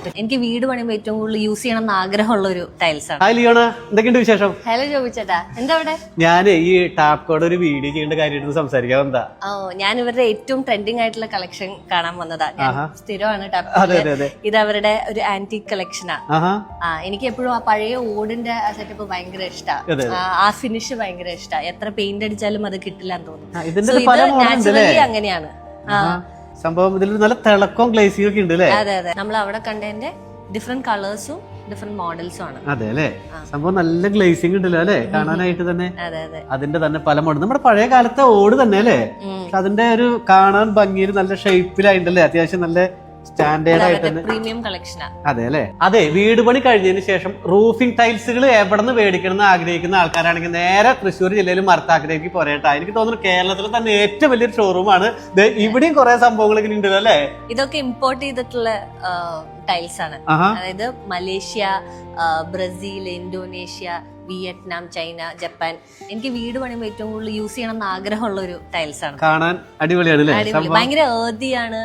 ഇഷ്ടപ്പെട്ടു. എനിക്ക് വീട് പണിയുമ്പോൾ ഏറ്റവും കൂടുതൽ യൂസ് ചെയ്യണം എന്ന് ആഗ്രഹമുള്ള ഒരു ടൈൽസ് ആണ്. ഹായ് ലിയോണ, എന്തൊക്കെയുണ്ട് വിശേഷം? ഹലോ ജോബിച്ചേട്ടാ, എന്താ അവിടെ? ഞാൻ ഈ ടാപ്കോടെ ഒരു വീഡിയോ ചെയ്യേണ്ട കാര്യമായിട്ട് സംസാരിക്കാൻ എന്താ? ഞാൻ ഇവരുടെ ഏറ്റവും ട്രെൻഡിങ് ആയിട്ടുള്ള കളക്ഷൻ കാണാൻ വന്നതാ. ഞാൻ സ്ഥിരമാണ് ടാപ്കോടെ. ഇത് അവരുടെ ഒരു ആന്റിക് കളക്ഷനാ. എനിക്ക് എപ്പോഴും ആ പഴയ ഓടിന്റെ സെറ്റപ്പ് ഭയങ്കര ഇഷ്ടമാണ്. ആ ഫിനിഷ് ഭയങ്കര ഇഷ്ടമാണ്. എത്ര പെയിന്റ് അടിച്ചാലും അത് കിട്ടില്ല എന്ന് തോന്നുന്നു. നാച്ചുറലി അങ്ങനെയാണ് സംഭവം. ഇതിൽ നല്ല തിളക്കവും ഗ്ലേസിംഗ് ഒക്കെ ഉണ്ട് അല്ലേ? അതെ അതെ, നമ്മൾ അവിടെ കണ്ടതിന്റെ ഡിഫറെന്റ് കളേഴ്സും ഡിഫറെന്റ് മോഡൽസും ആണ്. അതെ അല്ലേ? സംഭവം നല്ല ഗ്ലേസിംഗ് ഉണ്ടല്ലോ അല്ലെ, കാണാനായിട്ട് തന്നെ. അതിന്റെ തന്നെ പല മോഡൽ, നമ്മുടെ പഴയ കാലത്തെ ഓട് തന്നെ അല്ലേ? അതിന്റെ ഒരു കാണാൻ ഭംഗിയിൽ നല്ല ഷേപ്പിലായിട്ടല്ലേ, അത്യാവശ്യം നല്ല സ്റ്റാൻഡേർഡ് ആയിട്ട് പ്രീമിയം കളക്ഷനാ. അതെ അല്ലെ? അതെ, വീട് പണി കഴിഞ്ഞതിന് ശേഷം റൂഫിംഗ് ടൈൽസുകൾ എവിടെ നിന്ന് മേടിക്കണം എന്ന് ആഗ്രഹിക്കുന്ന ആൾക്കാരാണെങ്കിൽ നേരെ തൃശ്ശൂർ ജില്ലയിൽ മർത്താക്കിലേക്ക് പോരേട്ടാ. എനിക്ക് തോന്നുന്നു കേരളത്തിലെ തന്നെ ഏറ്റവും വലിയൊരു ഷോറൂമാണ്. ഇവിടെയും കുറെ സംഭവങ്ങൾ ഇങ്ങനെ ഉണ്ടല്ലോ അല്ലെ? ഇതൊക്കെ ഇമ്പോർട്ട് ചെയ്തിട്ടുള്ള ടൈൽസ് ആണ്. അതായത് Malaysia, Brazil, Indonesia, Vietnam, China, Japan. എനിക്ക് വീട് പണിയുമ്പോൾ ഏറ്റവും കൂടുതൽ യൂസ് ചെയ്യണം എന്ന് ആഗ്രഹമുള്ള ഒരു ടൈൽസ് ആണ്. കാണാൻ അടിപൊളിയാണ്, ഭയങ്കര ഏർത്തിയാണ്.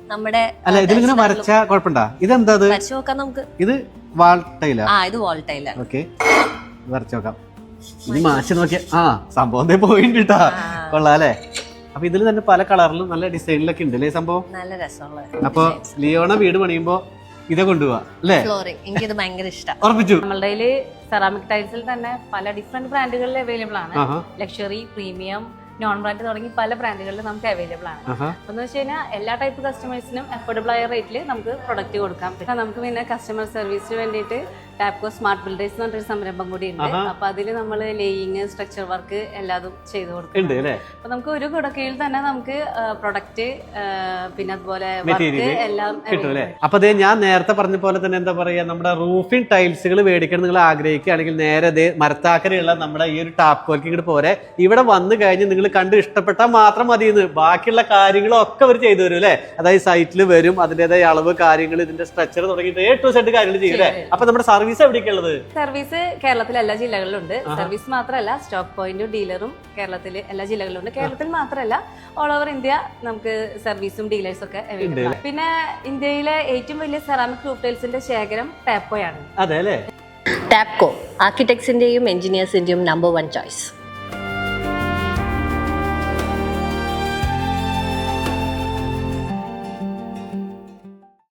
നമ്മുടെ അല്ല, ഇതിലിങ്ങനെ വരച്ചാ കുഴപ്പമുണ്ടാ? ഇതെന്താ വരച്ചു നോക്കാം നമുക്ക്. ഇത് വാൾ ടൈലാ? ഇത് വാൾ ടൈലാണ്. ഓക്കെ, വരച്ചു നോക്കാം. ഇനി മാറ്റി നോക്കിയ സംഭവം പോയിന്റ് കിട്ടാ. കൊള്ളാം അല്ലേ? അപ്പൊ ഇതിൽ തന്നെ പല കളറിലും നല്ല ഡിസൈനിലൊക്കെ ഉണ്ട് അല്ലേ സംഭവം? നല്ല രസമുള്ള. അപ്പൊ ലിയോണ വീട് പണിയുമ്പോ ഇതെ കൊണ്ടുപോവാ അല്ലേ? എനിക്കിത് ഭയങ്കര ഇഷ്ടം. ഉറപ്പിച്ചു. നമ്മളുടെ കയ്യില് സെറാമിക് ടൈൽസിൽ തന്നെ പല ഡിഫറെന്റ് ബ്രാൻഡുകളിൽ അവൈലബിൾ ആണ്. ലക്ഷറി, പ്രീമിയം, നോൺ ബ്രാൻഡ് തുടങ്ങി പല ബ്രാൻഡുകളിൽ നമുക്ക് അവൈലബിൾ ആണ്. എന്ന് വെച്ച് കഴിഞ്ഞാൽ എല്ലാ ടൈപ്പ് കസ്റ്റമേഴ്സിനും അഫോർഡബിൾ ആയ റേറ്റിൽ നമുക്ക് പ്രൊഡക്റ്റ് കൊടുക്കാം. നമുക്ക് പിന്നെ കസ്റ്റമർ സർവീസിന് വേണ്ടിയിട്ട് ടാപ്കോ സ്മാർട്ട് ബിൽഡേഴ്സ് എന്ന് പറഞ്ഞൊരു സംരംഭം കൂടി ഉണ്ട്. അപ്പൊ അതിൽ നമ്മൾ ലേയിങ്, സ്ട്രക്ചർ വർക്ക് എല്ലാതും ചെയ്തു കൊടുക്കും. അപ്പൊ നമുക്ക് ഒരു കുടക്കീഴിൽ തന്നെ നമുക്ക് പ്രൊഡക്റ്റ് പിന്നെ അതുപോലെ വർക്ക് എല്ലാം കിട്ടും. അപ്പൊ അതേ ഞാൻ നേരത്തെ പറഞ്ഞ പോലെ തന്നെ എന്താ പറയാ, നമ്മുടെ റൂഫിംഗ് ടൈൽസുകൾ മേടിക്കണം നിങ്ങൾ ആഗ്രഹിക്കുകയാണെങ്കിൽ നേരെ മരത്താക്കരയുള്ള നമ്മുടെ ഈ ഒരു ടാപ്കോയ്ക്ക് ഇങ്ങോട്ട് പോരെ. ഇവിടെ വന്നു കഴിഞ്ഞ് നിങ്ങൾ കണ്ട് ഇഷ്ടപ്പെട്ടാൽ മാത്രം മതി. ബാക്കിയുള്ള കാര്യങ്ങളും ഒക്കെ അവർ ചെയ്തു തരും അല്ലെ? അതായത് സൈറ്റിൽ വരും, അതിന്റേതായ അളവ് കാര്യങ്ങൾ, ഇതിന്റെ സ്ട്രക്ചർ തുടങ്ങിയിട്ട് A to Z കാര്യങ്ങൾ ചെയ്യും അല്ലേ? അപ്പൊ നമ്മുടെ സർവീസ് എവിടെയൊക്കെ ഉള്ളത്? സർവീസ് കേരളത്തിലെ എല്ലാ ജില്ലകളിലും ഉണ്ട്. സർവീസ് മാത്രമല്ല, സ്റ്റോക്ക് പോയിന്റും ഡീലറും കേരളത്തിലെ എല്ലാ ജില്ലകളിലും ഉണ്ട്. കേരളത്തിൽ മാത്രമല്ല, ഓൾ ഓവർ ഇന്ത്യ നമുക്ക് സർവീസും ഡീലേഴ്സും ഒക്കെ അവൈലബിൾ ആണ്. പിന്നെ ഇന്ത്യയിലെ ഏറ്റവും വലിയ സെറാമിക് റൂഫ് ടൈൽസിന്റെ ശേഖരം ടാപ്കോയാണ്. അതെ അല്ലേ? ടാപ്കോ ആർക്കിടെക്ട്സിന്റെയും എഞ്ചിനീയേഴ്സിന്റെയും നമ്പർ 1 ചോയ്സ്.